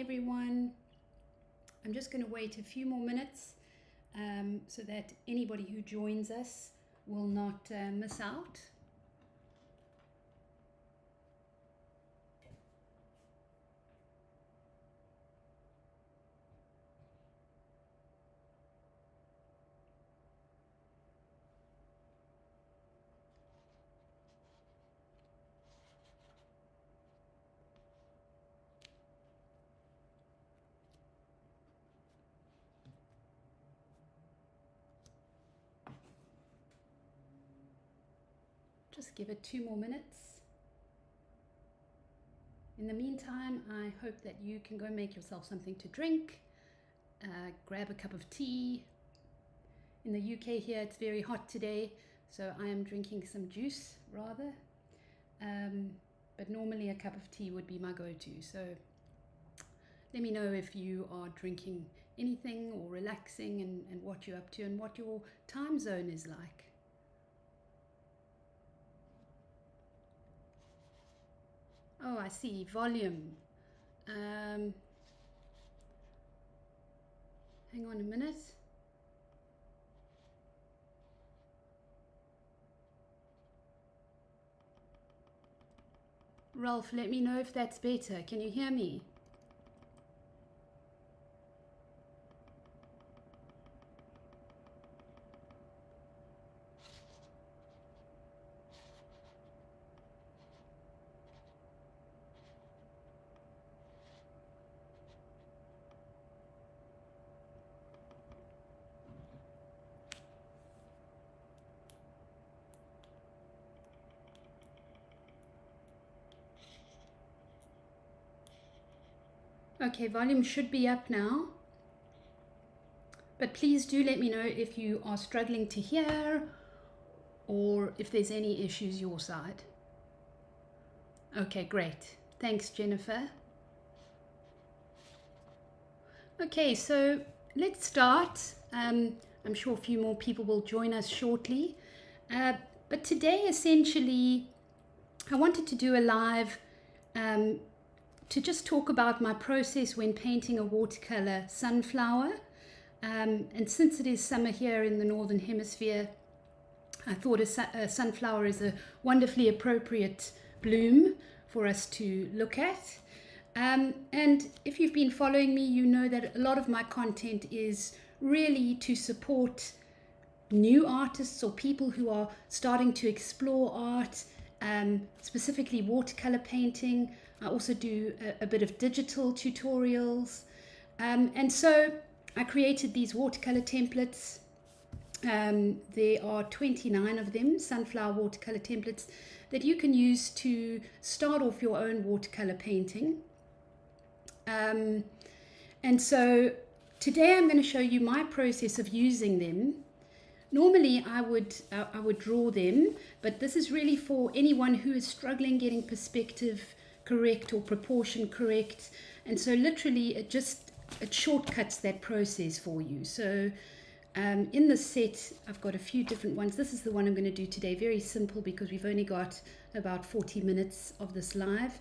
everyone. I'm just going to wait a few more minutes so that anybody who joins us will not miss out. Just give it 2 more minutes. In the meantime, I hope that you can go make yourself something to drink, grab a cup of tea. In the UK here, it's very hot today, so I am drinking some juice rather. But normally a cup of tea would be my go-to. So let me know if you are drinking anything or relaxing and what you're up to and what your time zone is like. Oh, I see. Volume. Hang on a minute. Ralph, let me know if that's better. Can you hear me? Okay, volume should be up now. But please do let me know if you are struggling to hear or if there's any issues your side. Okay, great. Thanks, Jennifer. Okay, so let's start. I'm sure a few more people will join us shortly. But today, essentially, I wanted to do a live to just talk about my process when painting a watercolor sunflower. And since it is summer here in the Northern Hemisphere, I thought a sunflower is a wonderfully appropriate bloom for us to look at. And if you've been following me, you know that a lot of my content is really to support new artists or people who are starting to explore art, specifically watercolor painting. I also do a bit of digital tutorials. And so I created these watercolor templates. There are 29 of them, sunflower watercolor templates, that you can use to start off your own watercolor painting. And so today I'm going to show you my process of using them. Normally I would draw them, but this is really for anyone who is struggling getting perspective correct or proportion correct. And so literally it shortcuts that process for you. So in the set I've got a few different ones. This is the one I'm going to do today, very simple because we've only got about 40 minutes of this live.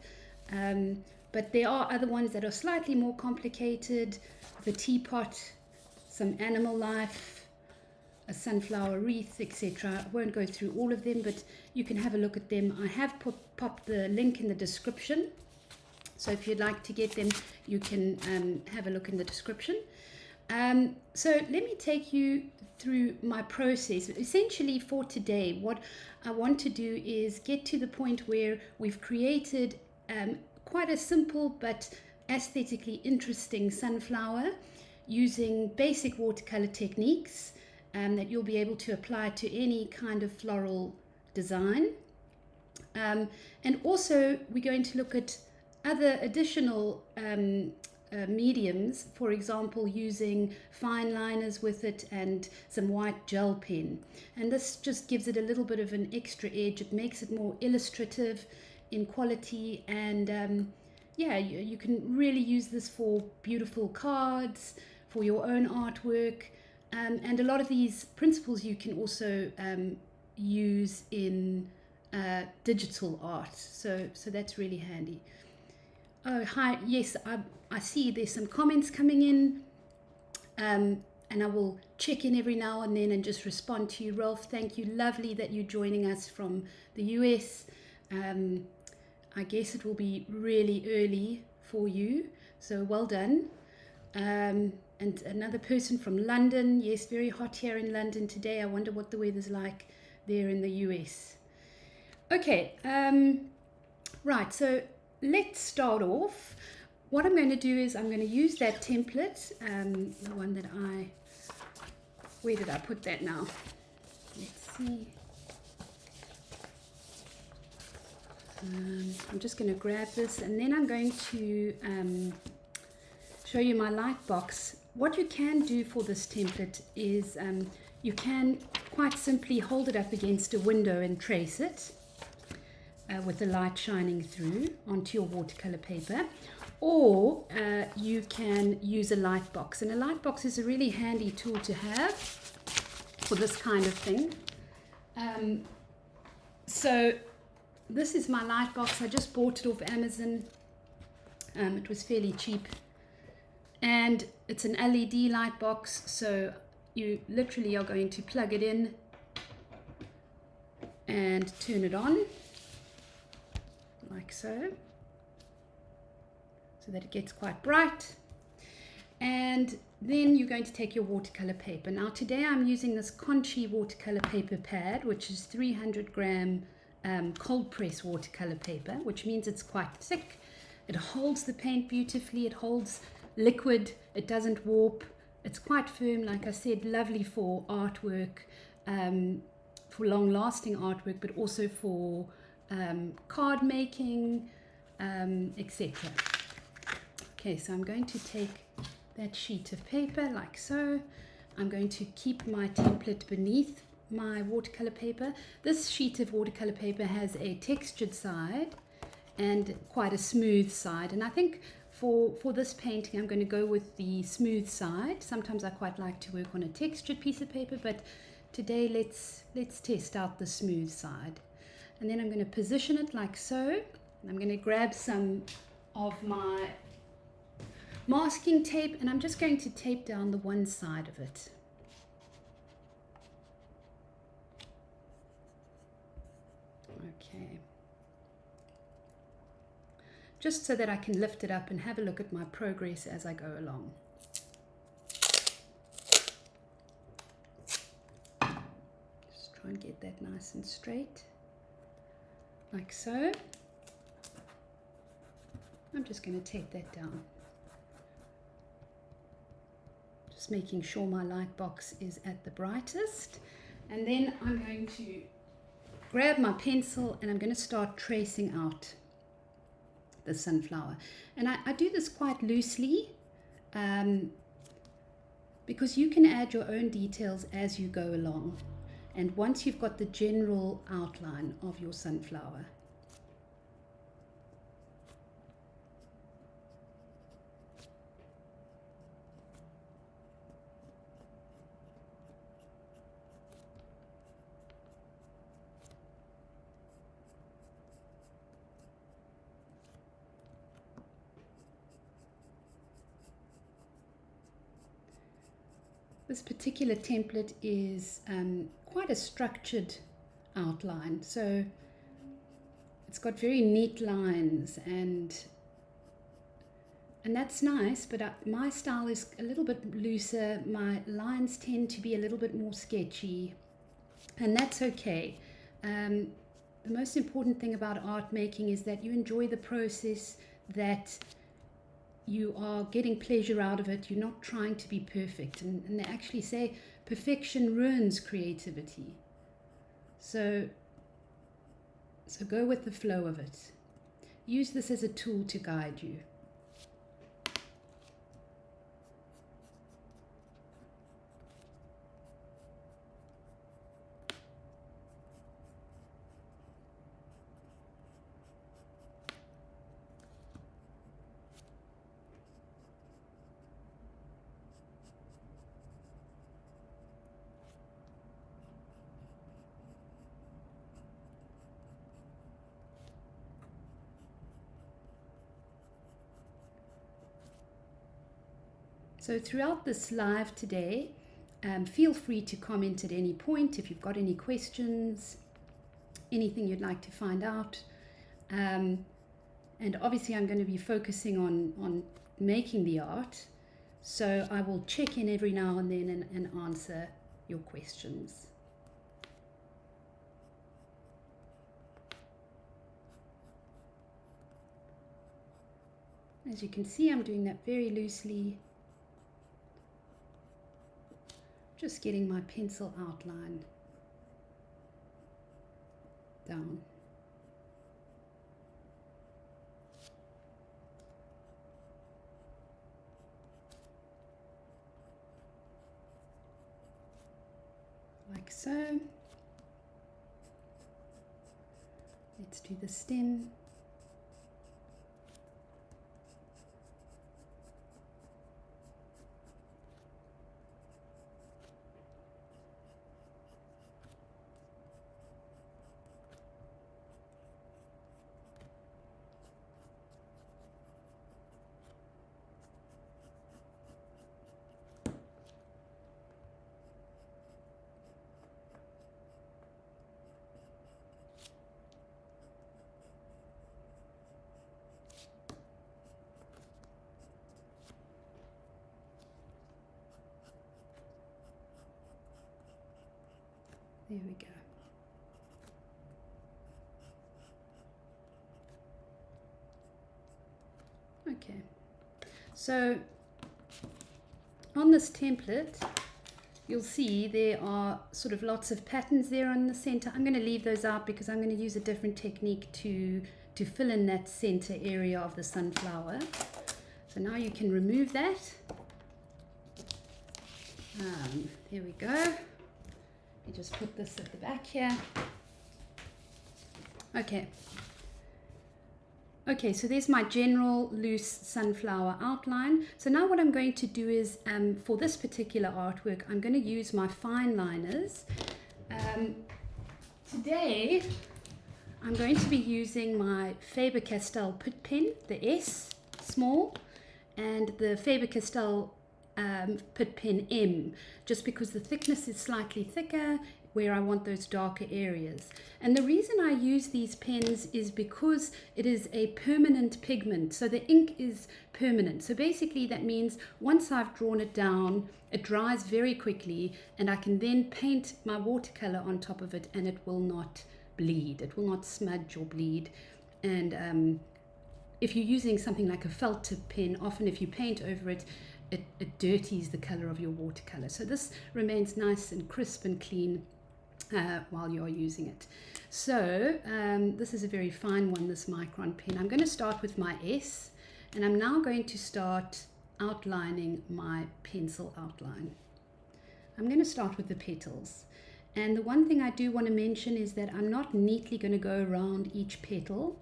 But there are other ones that are slightly more complicated. The teapot, some animal life, a sunflower wreath, etc. I won't go through all of them, but you can have a look at them. I have popped the link in the description. So if you'd like to get them, you can have a look in the description. So let me take you through my process. Essentially for today, what I want to do is get to the point where we've created quite a simple but aesthetically interesting sunflower using basic watercolor techniques that you'll be able to apply to any kind of floral design. And also we're going to look at other additional mediums, for example using fine liners with it and some white gel pen, and this just gives it a little bit of an extra edge. It makes it more illustrative in quality, and yeah, you can really use this for beautiful cards, for your own artwork, and a lot of these principles you can also use in digital art, so that's really handy. Oh, hi. Yes, I see there's some comments coming in, and I will check in every now and then and just respond to you. Rolf, thank you. Lovely that you're joining us from the US. I guess it will be really early for you, so well done. And another person from London. Yes, very hot here in London today. I wonder what the weather's like there in the US. Okay, right, so let's start off. What I'm going to do is I'm going to use that template, the one that where did I put that now? Let's see. I'm just going to grab this, and then I'm going to show you my light box. What you can do for this template is you can quite simply hold it up against a window and trace it with the light shining through onto your watercolor paper, or you can use a light box, and a light box is a really handy tool to have for this kind of thing. So this is my light box. I just bought it off Amazon. It was fairly cheap, and it's an LED light box, so you literally are going to plug it in and turn it on like so that it gets quite bright. And then you're going to take your watercolor paper. Now today I'm using this Conchi watercolor paper pad, which is 300 gram cold press watercolor paper, which means it's quite thick. It holds the paint beautifully. It holds liquid. It doesn't warp. It's quite firm, like I said, lovely for artwork, for long-lasting artwork, but also for card making, etc. Okay, so I'm going to take that sheet of paper like so. I'm going to keep my template beneath my watercolor paper. This sheet of watercolor paper has a textured side and quite a smooth side, and I think for this painting I'm going to go with the smooth side. Sometimes I quite like to work on a textured piece of paper, but today let's test out the smooth side. And then I'm going to position it like so, and I'm going to grab some of my masking tape, and I'm just going to tape down the one side of it. Okay. Just so that I can lift it up and have a look at my progress as I go along. Just try and get that nice and straight, like so. I'm just going to tape that down. Just making sure my light box is at the brightest. And then I'm going to grab my pencil and I'm going to start tracing out the sunflower. And I do this quite loosely because you can add your own details as you go along. And once you've got the general outline of your sunflower, this particular template is quite a structured outline, so it's got very neat lines, and that's nice, but my style is a little bit looser. My lines tend to be a little bit more sketchy, and that's okay. The most important thing about art making is that you enjoy the process, that you are getting pleasure out of it. You're not trying to be perfect, and they actually say perfection ruins creativity. So go with the flow of it. Use this as a tool to guide you. So throughout this live today, feel free to comment at any point if you've got any questions, anything you'd like to find out. And obviously I'm going to be focusing on making the art, so I will check in every now and then and answer your questions. As you can see, I'm doing that very loosely, just getting my pencil outline down. Like so. Let's do the stem. There we go. Okay, so on this template, you'll see there are sort of lots of patterns there on the center. I'm going to leave those out because I'm going to use a different technique to fill in that center area of the sunflower. So now you can remove that. There we go. You just put this at the back here. Okay, so there's my general loose sunflower outline. So now what I'm going to do is, for this particular artwork, I'm going to use my fine liners. Today, I'm going to be using my Faber-Castell Put Pen, the S small, and the Faber-Castell Put Pen M, just because the thickness is slightly thicker where I want those darker areas. And the reason I use these pens is because it is a permanent pigment, so the ink is permanent. So basically that means once I've drawn it down, it dries very quickly, and I can then paint my watercolor on top of it and it will not bleed, it will not smudge or bleed. And if you're using something like a felt tip pen, often if you paint over it, it dirties the color of your watercolor. So this remains nice and crisp and clean while you're using it. So this is a very fine one, this micron pen. I'm going to start with my S, and I'm now going to start outlining my pencil outline. I'm going to start with the petals. And the one thing I do want to mention is that I'm not neatly going to go around each petal.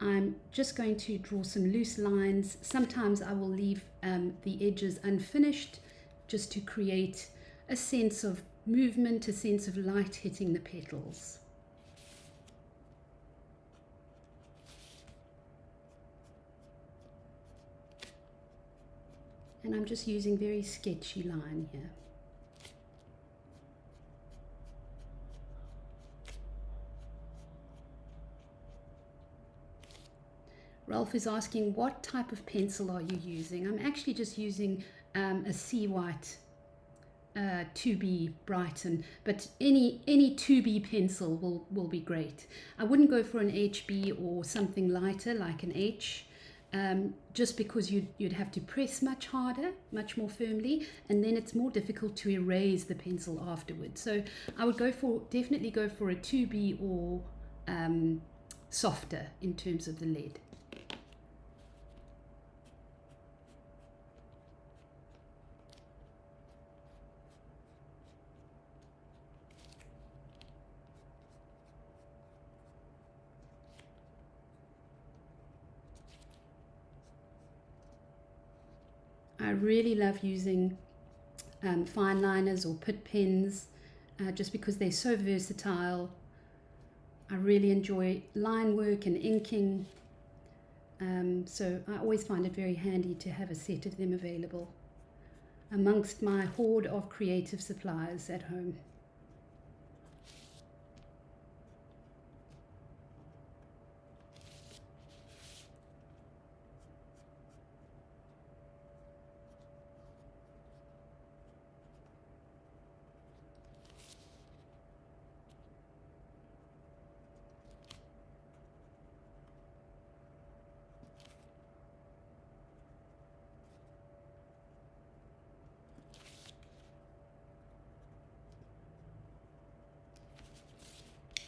I'm just going to draw some loose lines. Sometimes I will leave the edges unfinished just to create a sense of movement, a sense of light hitting the petals. And I'm just using very sketchy line here. Ralph is asking, what type of pencil are you using? I'm actually just using a sea white 2B Brighton, but any 2B pencil will be great. I wouldn't go for an HB or something lighter like an H, just because you'd have to press much harder, much more firmly, and then it's more difficult to erase the pencil afterwards. So I would definitely go for a 2B or softer in terms of the lead. I really love using fine liners or put pens just because they're so versatile. I really enjoy line work and inking. So I always find it very handy to have a set of them available amongst my hoard of creative supplies at home.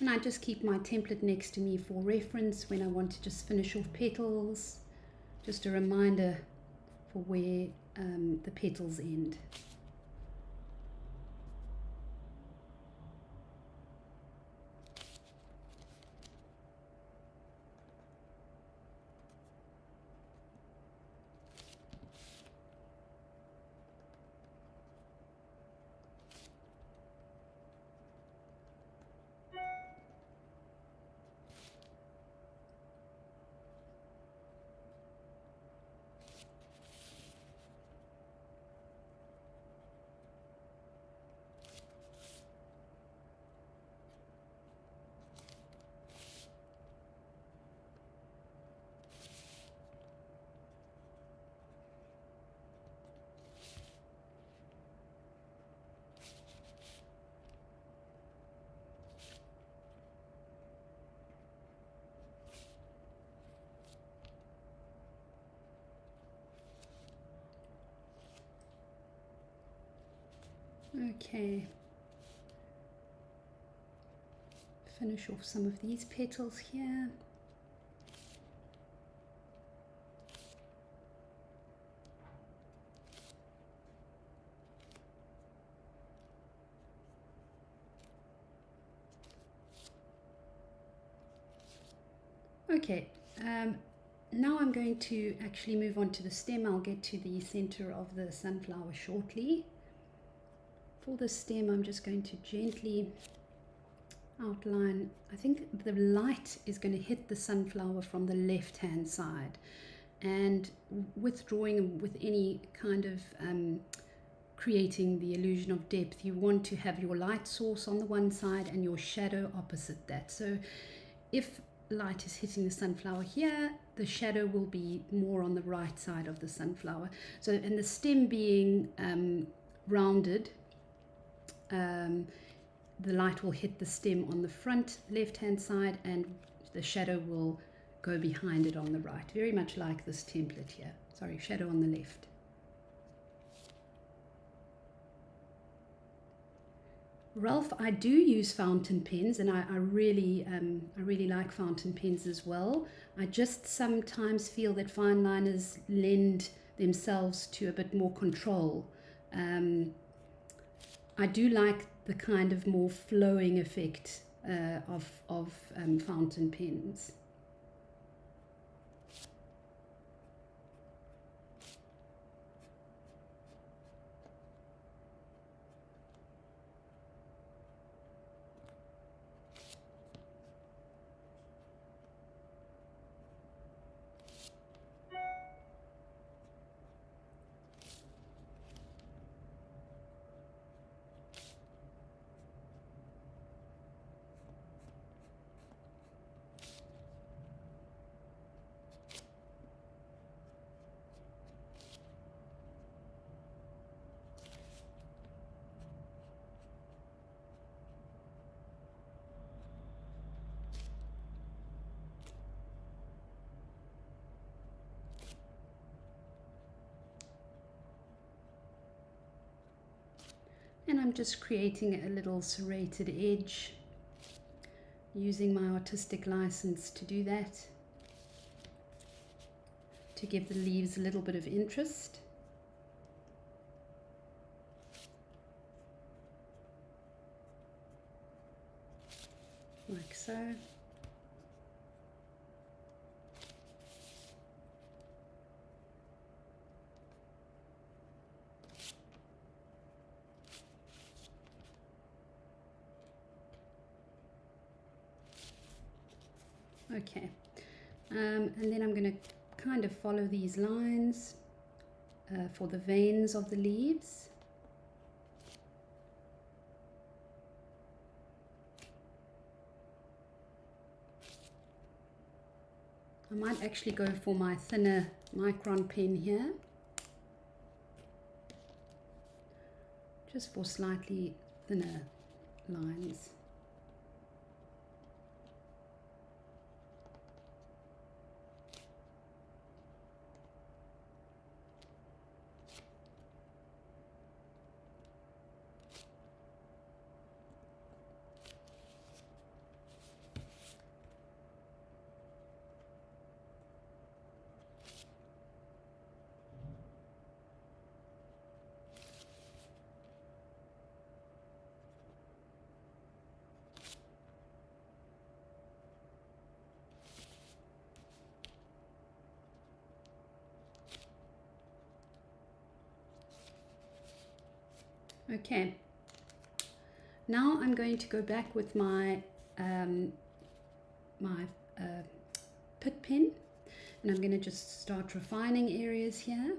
And I just keep my template next to me for reference when I want to just finish off petals. Just a reminder for where the petals end. Okay, finish off some of these petals here. Okay, now I'm going to actually move on to the stem. I'll get to the center of the sunflower shortly. For the stem, I'm just going to gently outline. I think the light is going to hit the sunflower from the left hand side, and with drawing, with any kind of creating the illusion of depth, you want to have your light source on the one side and your shadow opposite that. So if light is hitting the sunflower here, the shadow will be more on the right side of the sunflower. So, and the stem being rounded, the light will hit the stem on the front left hand side and the shadow will go behind it on the right, very much like this template here. Sorry, shadow on the left. Ralph, I do use fountain pens, and I really like fountain pens as well. I just sometimes feel that fine liners lend themselves to a bit more control. I do like the kind of more flowing effect of fountain pens. And I'm just creating a little serrated edge, using my artistic license to do that, to give the leaves a little bit of interest. Like so. Okay, and then I'm going to kind of follow these lines for the veins of the leaves. I might actually go for my thinner micron pen here, just for slightly thinner lines. Okay, now I'm going to go back with my pit pen, and I'm going to just start refining areas here.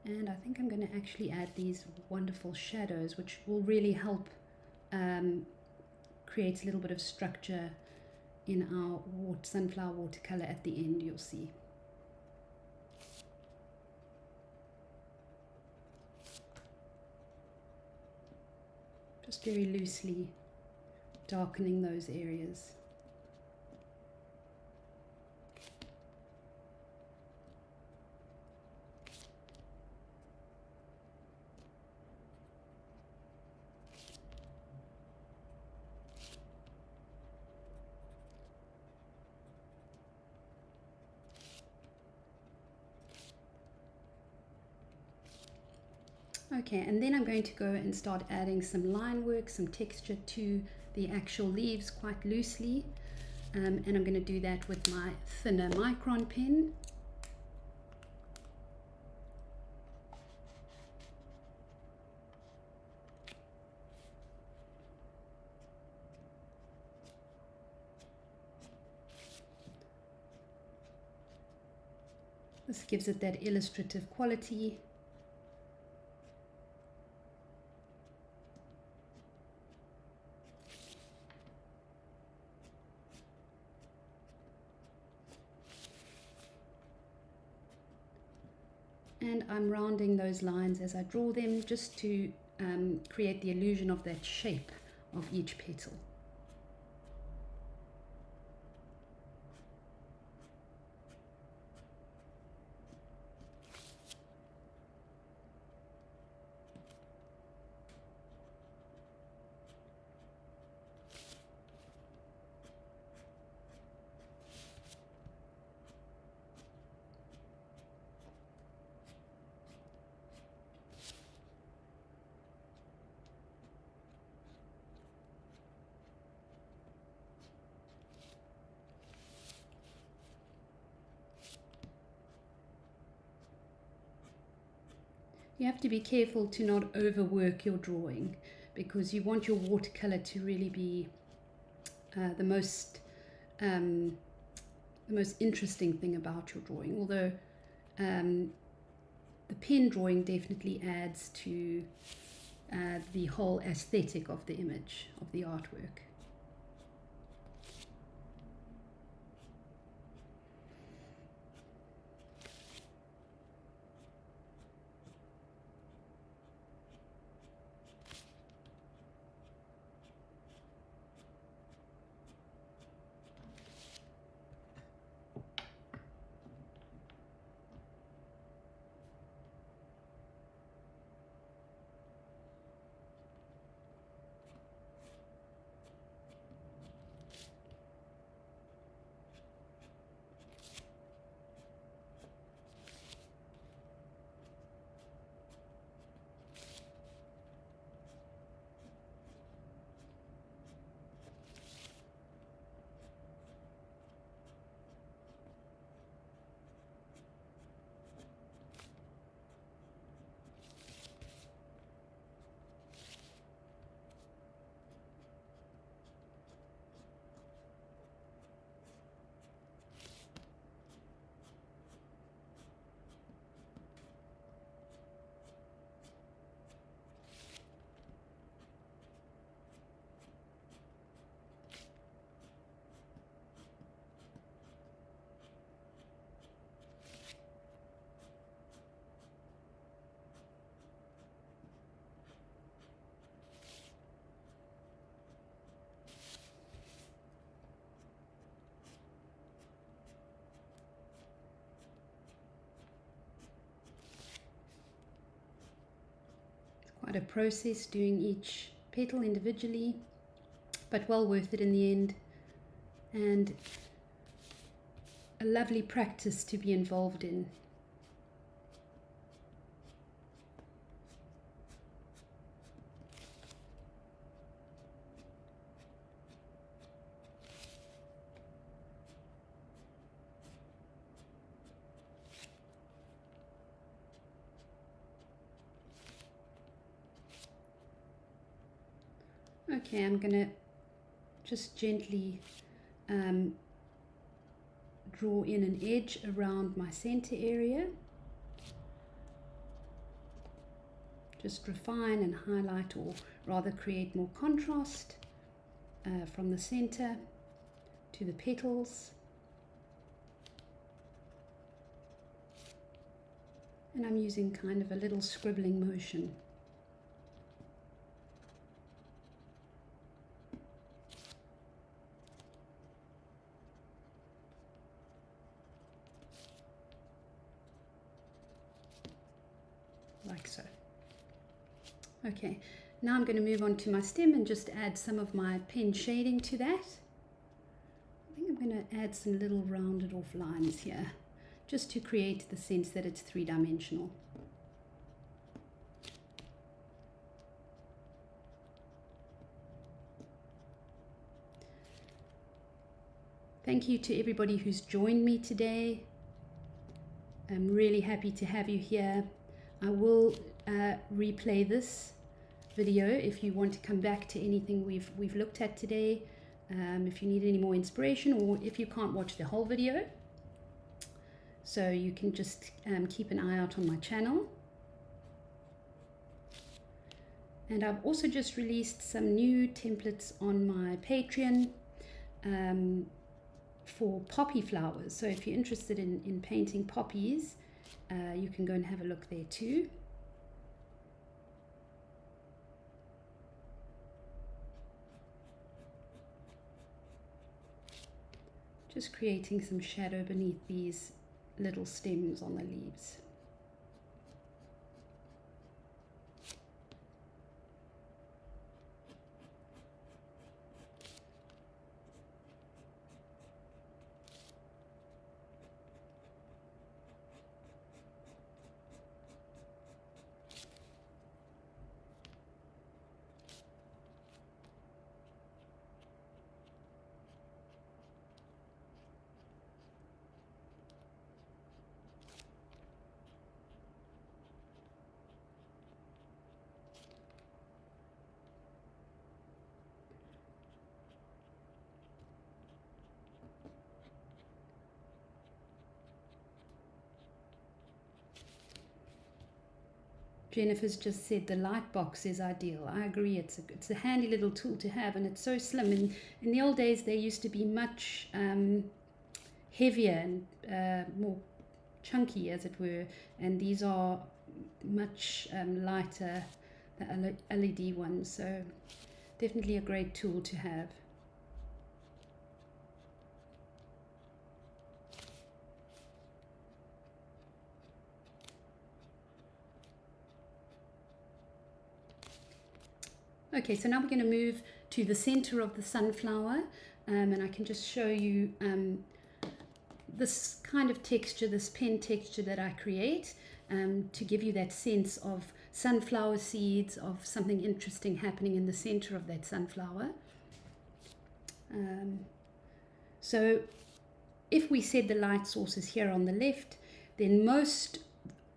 And I think I'm going to actually add these wonderful shadows, which will really help create a little bit of structure in our sunflower watercolor at the end, you'll see. Just very loosely darkening those areas. Okay, and then I'm going to go and start adding some line work, some texture to the actual leaves quite loosely. And I'm going to do that with my thinner micron pen. This gives it that illustrative quality. And I'm rounding those lines as I draw them, just to create the illusion of that shape of each petal. You have to be careful to not overwork your drawing, because you want your watercolor to really be the most interesting thing about your drawing. Although the pen drawing definitely adds to the whole aesthetic of the image, of the artwork. quite a process doing each petal individually, but well worth it in the end, and a lovely practice to be involved in. Okay, I'm going to just gently draw in an edge around my center area. Just refine and highlight, or rather create more contrast from the center to the petals. And I'm using kind of a little scribbling motion. Like so. Okay, now I'm going to move on to my stem and just add some of my pen shading to that. I think I'm going to add some little rounded off lines here, just to create the sense that it's three-dimensional. Thank you to everybody who's joined me today. I'm really happy to have you here. I will replay this video if you want to come back to anything we've looked at today, if you need any more inspiration, or if you can't watch the whole video. So you can just keep an eye out on my channel. And I've also just released some new templates on my Patreon for poppy flowers. So if you're interested in painting poppies, you can go and have a look there too. Just creating some shadow beneath these little stems on the leaves. Jennifer's just said the light box is ideal. I agree, it's a handy little tool to have, and it's so slim. And in the old days they used to be much heavier and more chunky, as it were, and these are much lighter, the LED ones, so definitely a great tool to have. Okay, so now we're going to move to the center of the sunflower, and I can just show you this kind of texture, this pen texture that I create to give you that sense of sunflower seeds, of something interesting happening in the center of that sunflower. So if we said the light source is here on the left, then most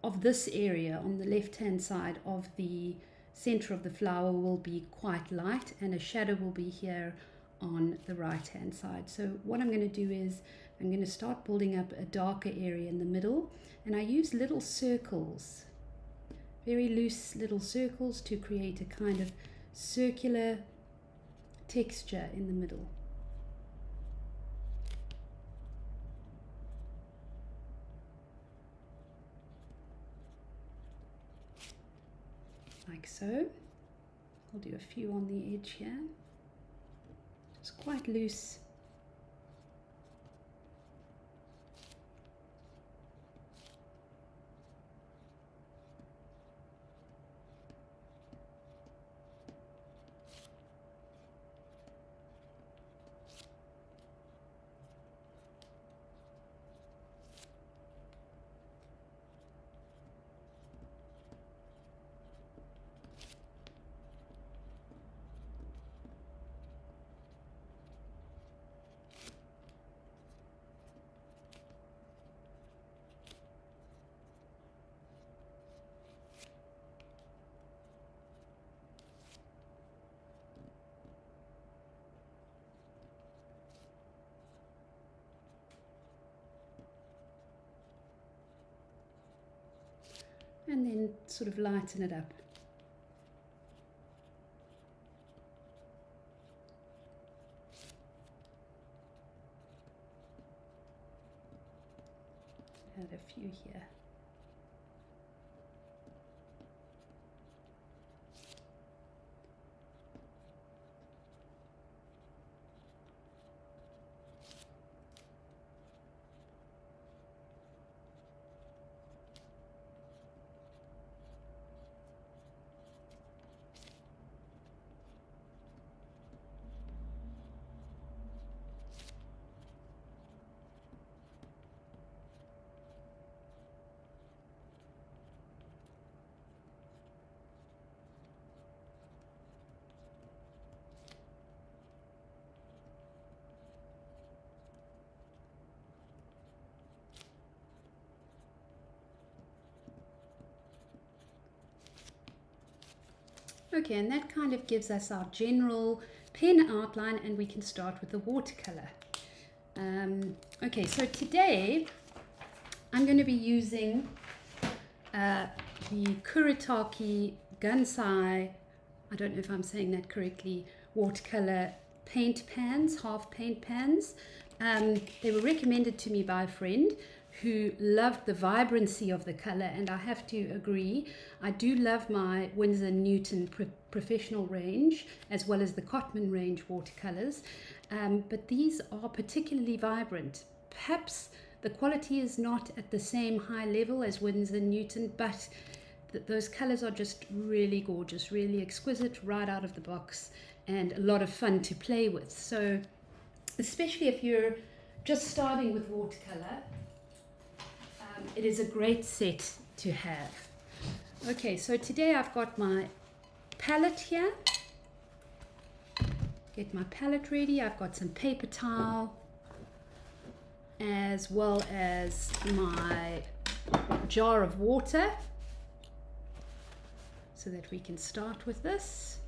of this area on the left hand side of the center of the flower will be quite light, and a shadow will be here on the right hand side. So what I'm going to do is I'm going to start building up a darker area in the middle, and I use little circles, very loose little circles, to create a kind of circular texture in the middle. Like so. I'll do a few on the edge here. Just quite loose. and then sort of lighten it up. Add a few here. Okay, and that kind of gives us our general pen outline, and we can start with the watercolor. Okay, so today I'm going to be using the Kuretake Gansai, I don't know if I'm saying that correctly, watercolor paint pans, half paint pans. They were recommended to me by a friend who loved the vibrancy of the color, and I have to agree. I do love my Winsor & Newton professional range as well as the Cotman range watercolors, but these are particularly vibrant. Perhaps the quality is not at the same high level as Winsor & Newton, but those colors are just really gorgeous, really exquisite right out of the box, and a lot of fun to play with. So especially if you're just starting with watercolor, it is a great set to have. Okay, so today I've got my palette here. Get my palette ready. I've got some paper towel as well as my jar of water so that we can start with this.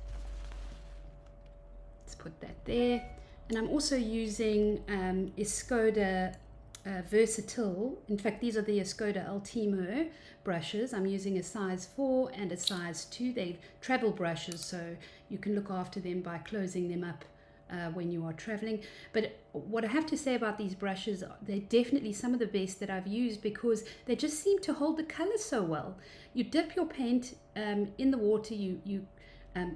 Let's put that there. And I'm also using Escoda Versatile. In fact, these are the Escoda Ultimo brushes. I'm using a size 4 and a size 2. They're travel brushes, so you can look after them by closing them up when you are traveling. But what I have to say about these brushes, they're definitely some of the best that I've used because they just seem to hold the color so well. You dip your paint in the water, you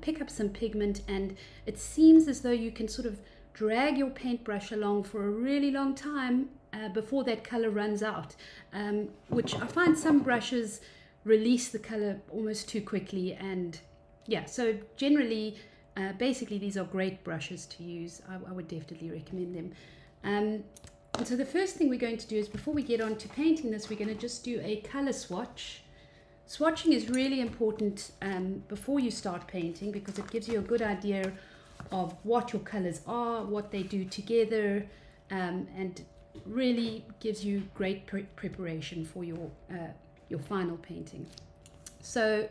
pick up some pigment, and it seems as though you can sort of drag your paintbrush along for a really long time before that color runs out, which I find some brushes release the color almost too quickly. And yeah, so generally basically these are great brushes to use. I would definitely recommend them. And so the first thing we're going to do is, before we get on to painting this, we're going to just do a color swatch. Swatching is really important before you start painting because it gives you a good idea of what your colors are, what they do together, and really gives you great preparation for your final painting. So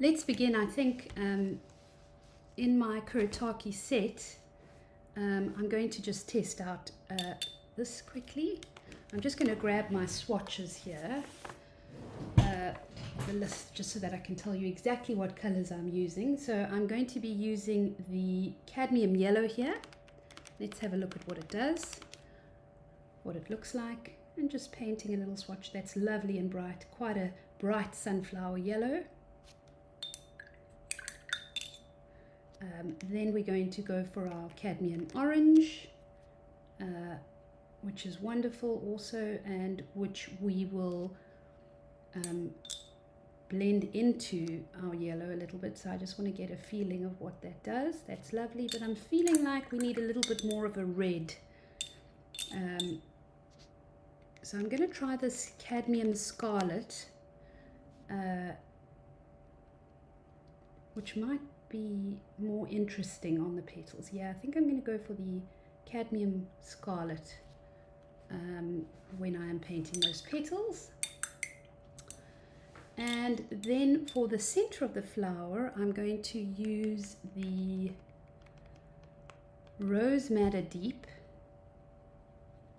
let's begin. I think in my Kuretake set, I'm going to just test out this quickly. I'm just going to grab my swatches here, the list, just so that I can tell you exactly what colors I'm using. So I'm going to be using the cadmium yellow here. Let's have a look at what it does, what it looks like, and just painting a little swatch that's lovely and bright, quite a bright sunflower yellow. Then we're going to go for our cadmium orange, which is wonderful also, and which we will blend into our yellow a little bit. So I just want to get a feeling of what that does. That's lovely, but I'm feeling like we need a little bit more of a red. So I'm going to try this cadmium scarlet, which might be more interesting on the petals. Yeah, I think I'm going to go for the cadmium scarlet when I am painting those petals. And then for the center of the flower, I'm going to use the Rose Madder Deep,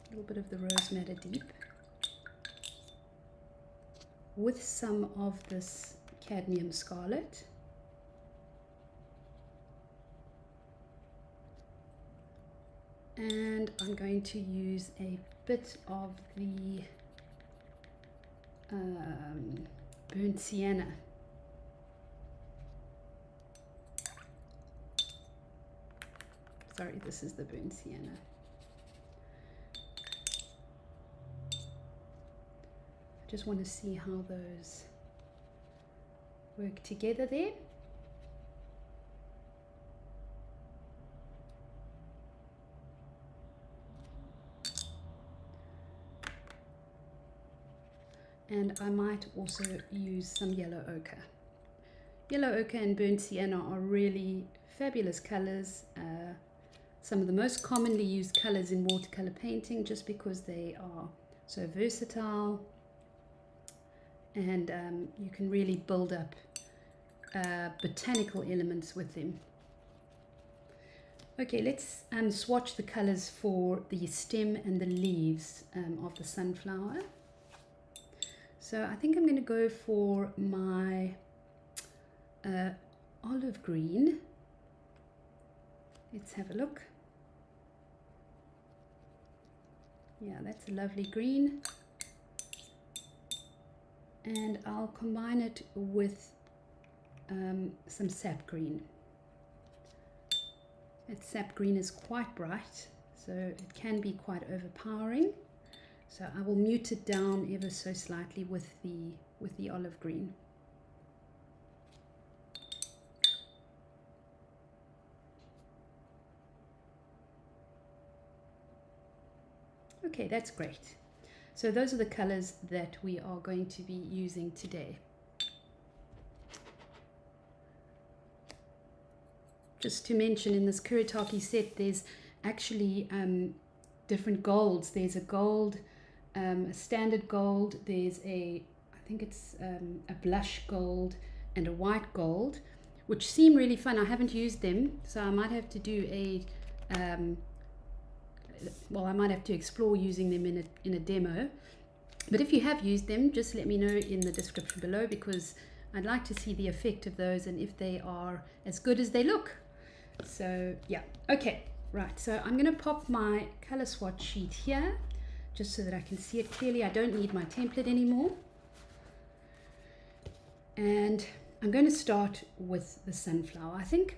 a little bit of the Rose Madder Deep. with some of this cadmium scarlet. And I'm going to use a bit of the burnt sienna. Sorry, this is the burnt sienna. I just want to see how those work together there. And I might also use some yellow ochre. Yellow ochre and burnt sienna are really fabulous colors. Some of the most commonly used colors in watercolor painting, just because they are so versatile, and you can really build up botanical elements with them. Okay, let's swatch the colors for the stem and the leaves of the sunflower. So I think I'm going to go for my olive green. Let's have a look. Yeah, that's a lovely green. And I'll combine it with some sap green. That sap green is quite bright, so it can be quite overpowering. So I will mute it down ever so slightly with the olive green. Okay, that's great. So those are the colors that we are going to be using today. Just to mention, in this Kuretake set, there's actually different golds. There's a gold, a standard gold, there's I think it's a blush gold and a white gold, which seem really fun. I haven't used them, so I might have to do well, I might have to explore using them in a demo. But if you have used them, just let me know in the description below, because I'd like to see the effect of those and if they are as good as they look. So yeah, okay, right, so I'm going to pop my color swatch sheet here just so that I can see it clearly. I don't need my template anymore. And I'm going to start with the sunflower. I think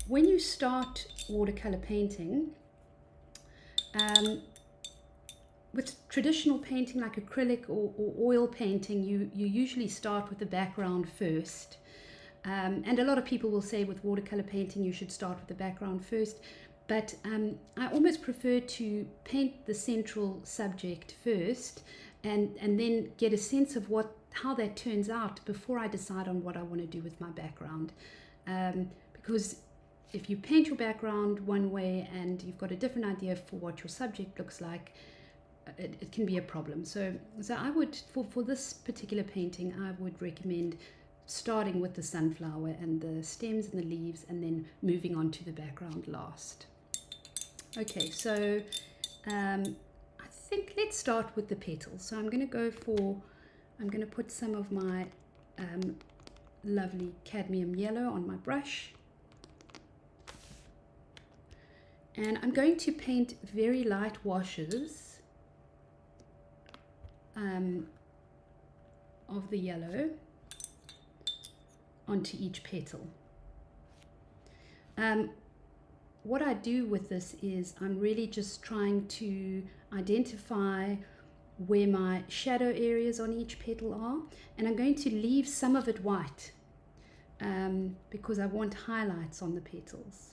when you start watercolor painting, with traditional painting like acrylic or oil painting, you usually start with the background first. And a lot of people will say with watercolor painting you should start with the background first, but I almost prefer to paint the central subject first and then get a sense of how that turns out before I decide on what I want to do with my background. Because if you paint your background one way and you've got a different idea for what your subject looks like, it can be a problem. So I would, for this particular painting, I would recommend starting with the sunflower and the stems and the leaves, and then moving on to the background last. Okay, so I think let's start with the petals. So I'm going to put some of my lovely cadmium yellow on my brush. And I'm going to paint very light washes of the yellow onto each petal. What I do with this is I'm really just trying to identify where my shadow areas on each petal are, and I'm going to leave some of it white because I want highlights on the petals.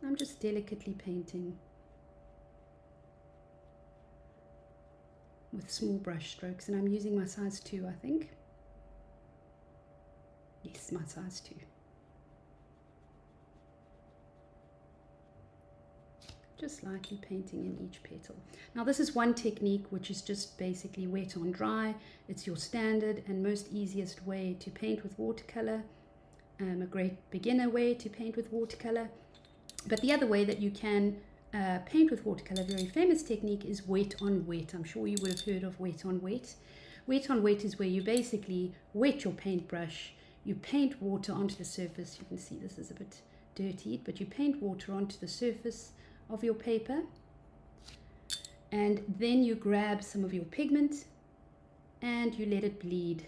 I'm just delicately painting with small brush strokes, and I'm using my size 2, I think. Yes, my size 2. Just lightly painting in each petal. Now this is one technique which is just basically wet on dry. It's your standard and most easiest way to paint with watercolor, a great beginner way to paint with watercolor. But the other way that you can paint with watercolor, a very famous technique is wet on wet. I'm sure you would have heard of wet on wet. Wet on wet is where you basically wet your paintbrush, you paint water onto the surface. You can see this is a bit dirty, but you paint water onto the surface of your paper, and then you grab some of your pigment and you let it bleed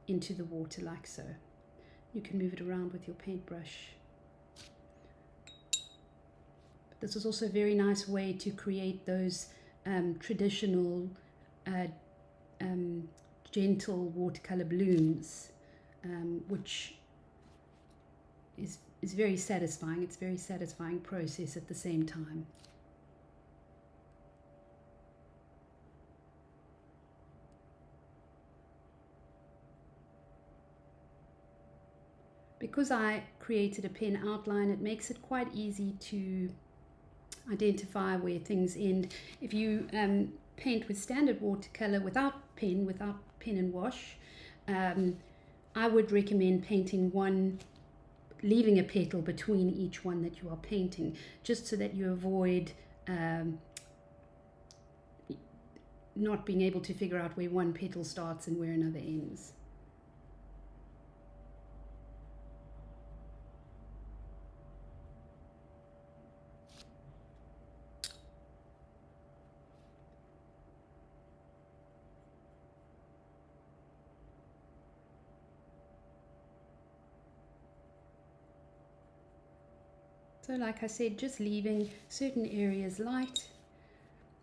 into the water like so. You can move it around with your paintbrush. But this is also a very nice way to create those traditional gentle watercolor blooms, which is very satisfying. It's a very satisfying process at the same time. Because I created a pen outline, it makes it quite easy to identify where things end. If you paint with standard watercolor without pen and wash, I would recommend painting leaving a petal between each one that you are painting, just so that you avoid not being able to figure out where one petal starts and where another ends. So like I said, just leaving certain areas light,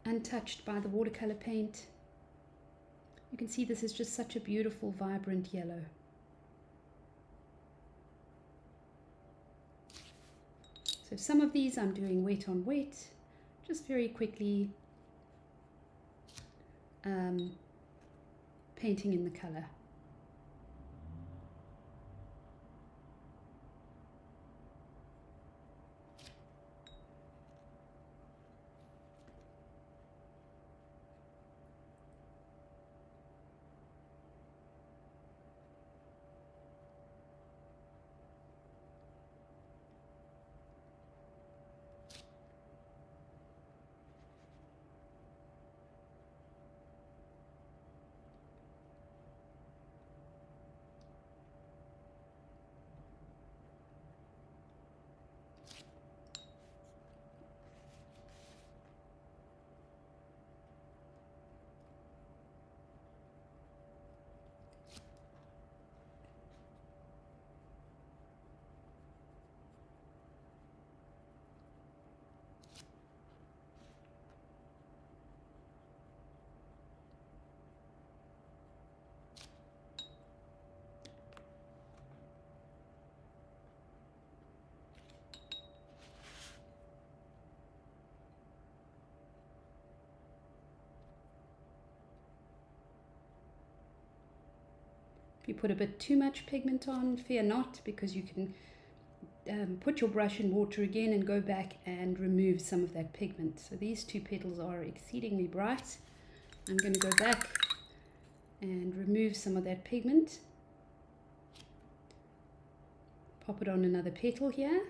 untouched by the watercolor paint. You can see this is just such a beautiful, vibrant yellow. So some of these I'm doing wet on wet, just very quickly painting in the color. If you put a bit too much pigment on, fear not, because you can put your brush in water again and go back and remove some of that pigment. So these two petals are exceedingly bright. I'm going to go back and remove some of that pigment. Pop it on another petal here.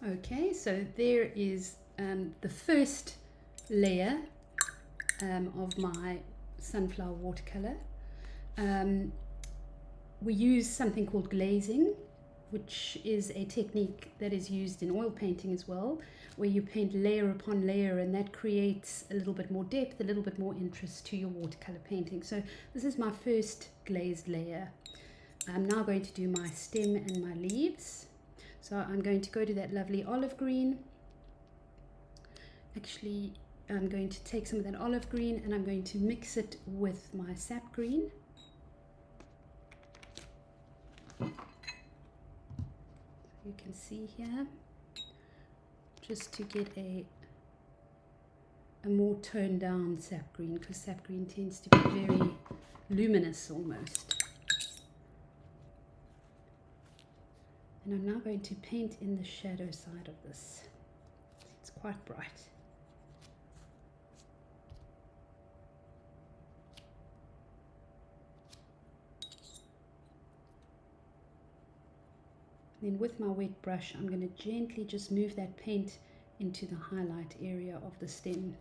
Okay, so there is the first layer of my sunflower watercolor. We use something called glazing, which is a technique that is used in oil painting as well, where you paint layer upon layer, and that creates a little bit more depth, a little bit more interest to your watercolor painting. So this is my first glazed layer. I'm now going to do my stem and my leaves. So I'm going to go to that lovely olive green. Actually, I'm going to take some of that olive green and I'm going to mix it with my sap green. You can see here, just to get a more toned down sap green, because sap green tends to be very luminous almost. And I'm now going to paint in the shadow side of this. It's quite bright. Then with my wet brush, I'm going to gently just move that paint into the highlight area of the stem.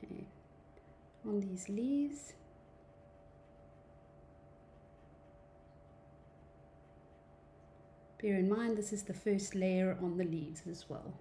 Okay, on these leaves. Bear in mind, this is the first layer on the leaves as well.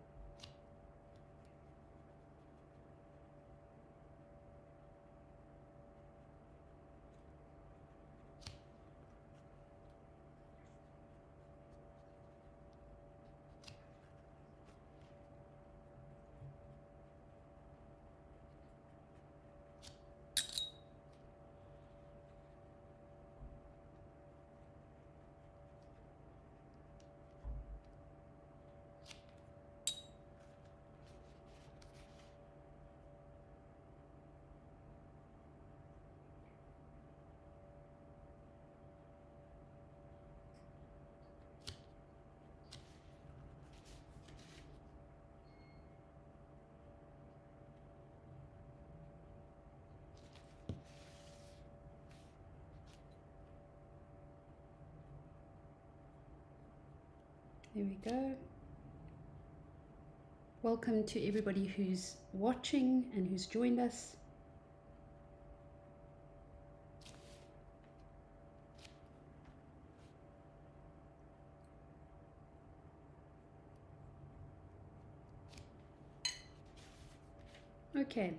There we go. Welcome to everybody who's watching and who's joined us. Okay.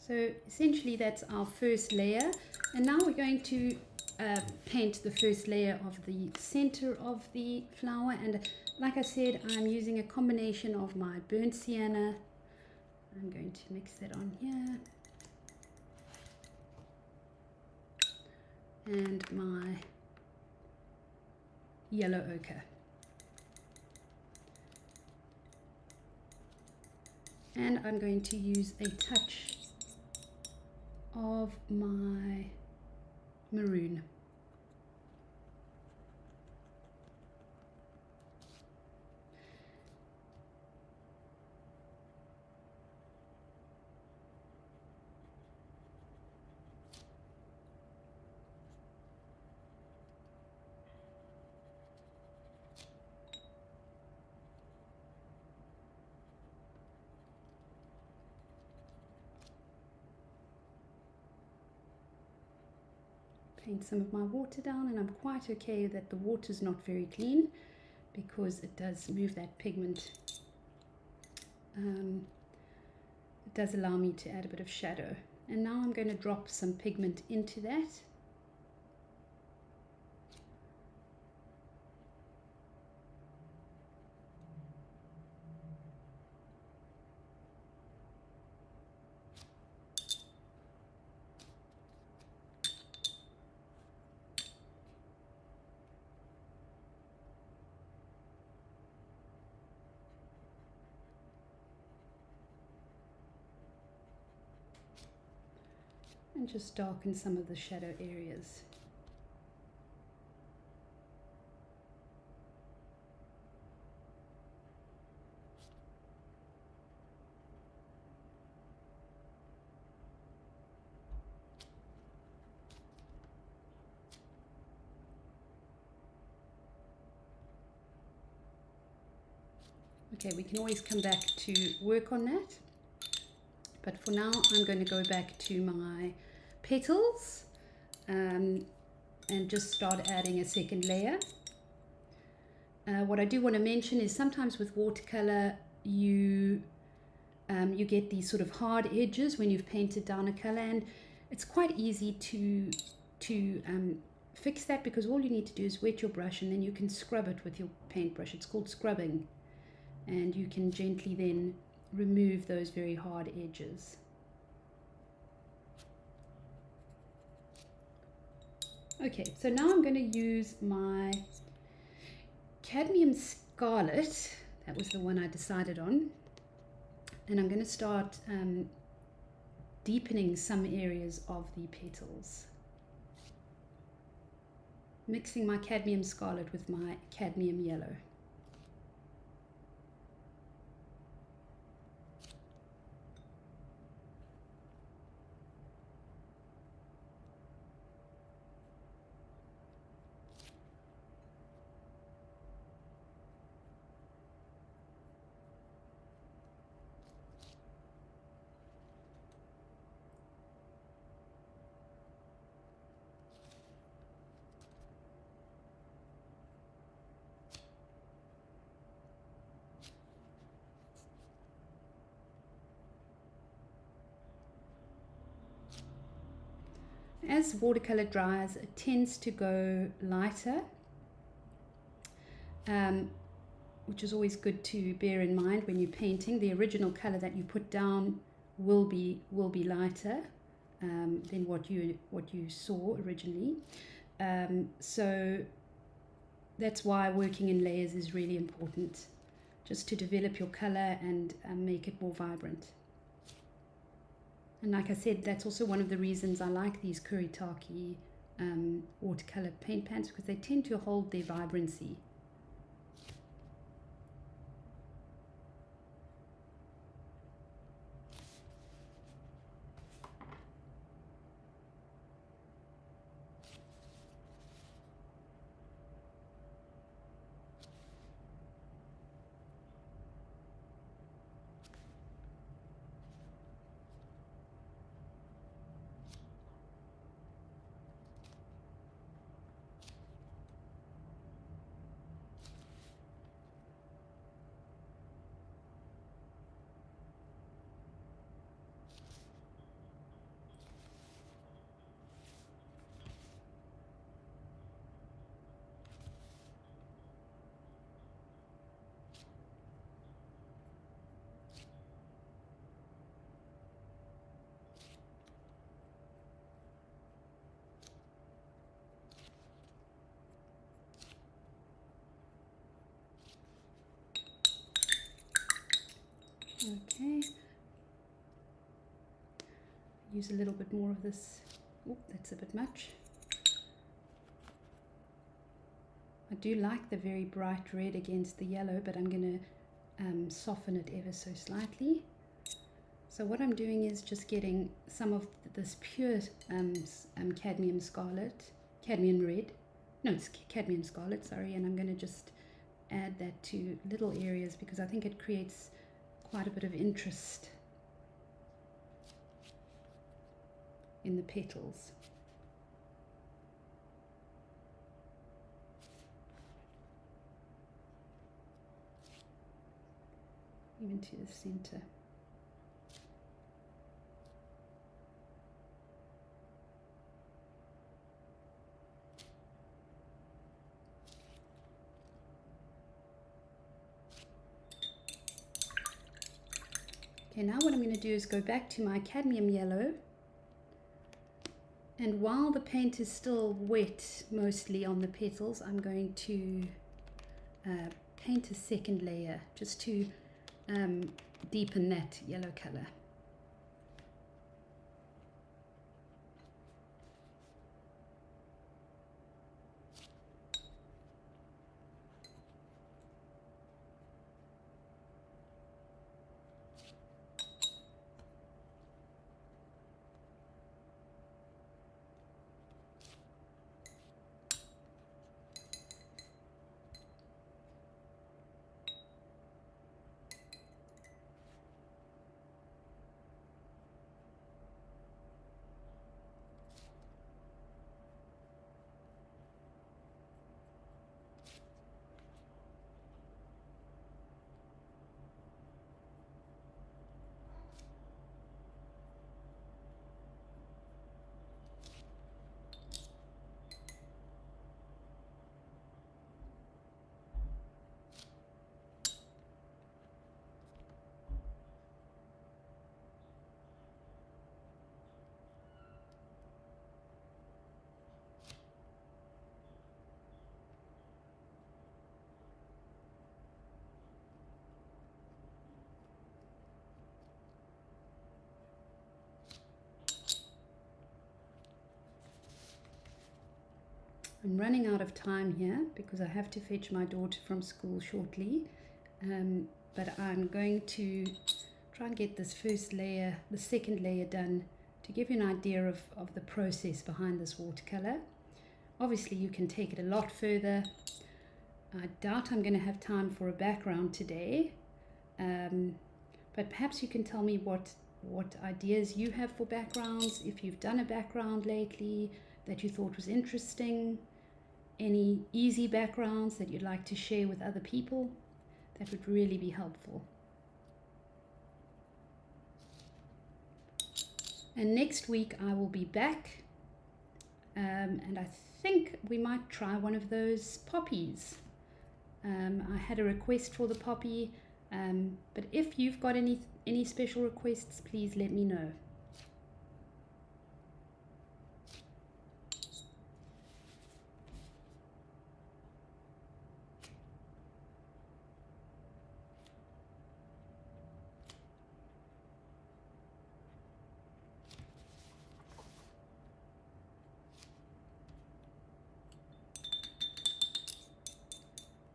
So essentially that's our first layer, and now we're going to paint the first layer of the center of the flower. And like I said, I'm using a combination of my burnt sienna. I'm going to mix that on here, and my yellow ochre. And I'm going to use a touch of my maroon. Paint some of my water down, and I'm quite okay that the water is not very clean because it does move that pigment. It does allow me to add a bit of shadow. And now I'm going to drop some pigment into that. And just darken some of the shadow areas. Okay, we can always come back to work on that, but for now I'm going to go back to my petals and just start adding a second layer. What I do want to mention is sometimes with watercolor you get these sort of hard edges when you've painted down a color, and it's quite easy to fix that, because all you need to do is wet your brush and then you can scrub it with your paintbrush. It's called scrubbing, and you can gently then remove those very hard edges. Okay, so now I'm going to use my cadmium scarlet. That was the one I decided on, and I'm going to start deepening some areas of the petals, mixing my cadmium scarlet with my cadmium yellow. As watercolor dries, it tends to go lighter, which is always good to bear in mind when you're painting. The original color that you put down will be lighter than what you saw originally. So that's why working in layers is really important, just to develop your color and make it more vibrant. And like I said, that's also one of the reasons I like these Kuretake watercolor paint pans, because they tend to hold their vibrancy. Okay, use a little bit more of this. Oh, that's a bit much. I do like the very bright red against the yellow, but I'm going to soften it ever so slightly. So what I'm doing is just getting some of this pure cadmium red, no, it's cadmium scarlet, sorry, and I'm going to just add that to little areas, because I think it creates quite a bit of interest in the petals. Even to the center. Okay, now what I'm going to do is go back to my cadmium yellow, and while the paint is still wet mostly on the petals, I'm going to paint a second layer just to deepen that yellow color. I'm running out of time here because I have to fetch my daughter from school shortly, but I'm going to try and get this first layer, the second layer done, to give you an idea of the process behind this watercolor. Obviously you can take it a lot further. I doubt I'm going to have time for a background today, but perhaps you can tell me what ideas you have for backgrounds, if you've done a background lately that you thought was interesting, any easy backgrounds that you'd like to share with other people. That would really be helpful. And next week I will be back, and I think we might try one of those poppies. I had a request for the poppy, but if you've got any special requests, please let me know.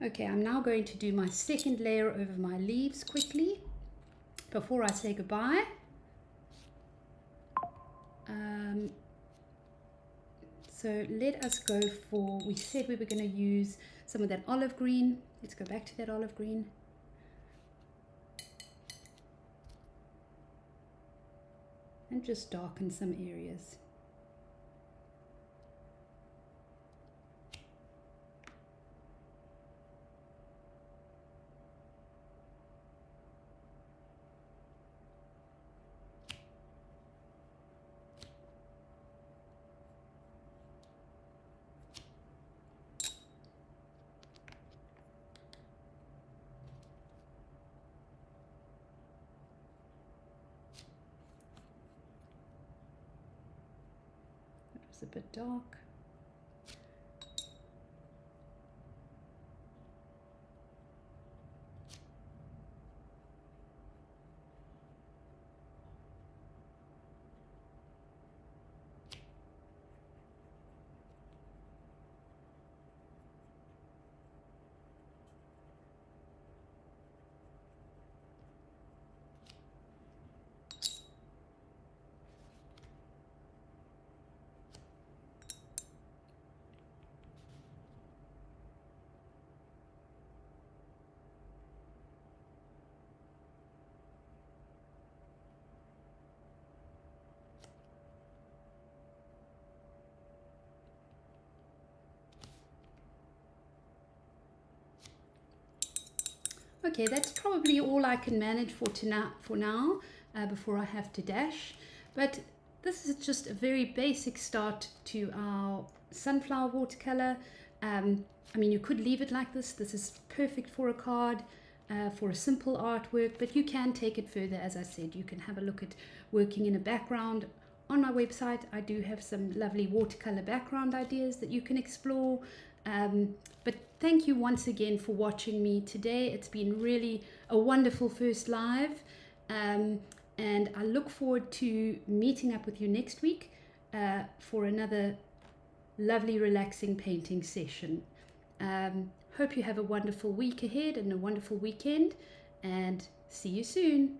Okay, I'm now going to do my second layer over my leaves quickly before I say goodbye. So let us go for, we said we were going to use some of that olive green. Let's go back to that olive green. And just darken some areas. A bit dark. Okay, that's probably all I can manage for now, before I have to dash. But this is just a very basic start to our sunflower watercolor. I mean, you could leave it like this. This is perfect for a card, for a simple artwork, but you can take it further. As I said, you can have a look at working in a background. On my website, I do have some lovely watercolor background ideas that you can explore. But thank you once again for watching me today. It's been really a wonderful first live, and I look forward to meeting up with you next week for another lovely relaxing painting session. Hope you have a wonderful week ahead and a wonderful weekend, and see you soon.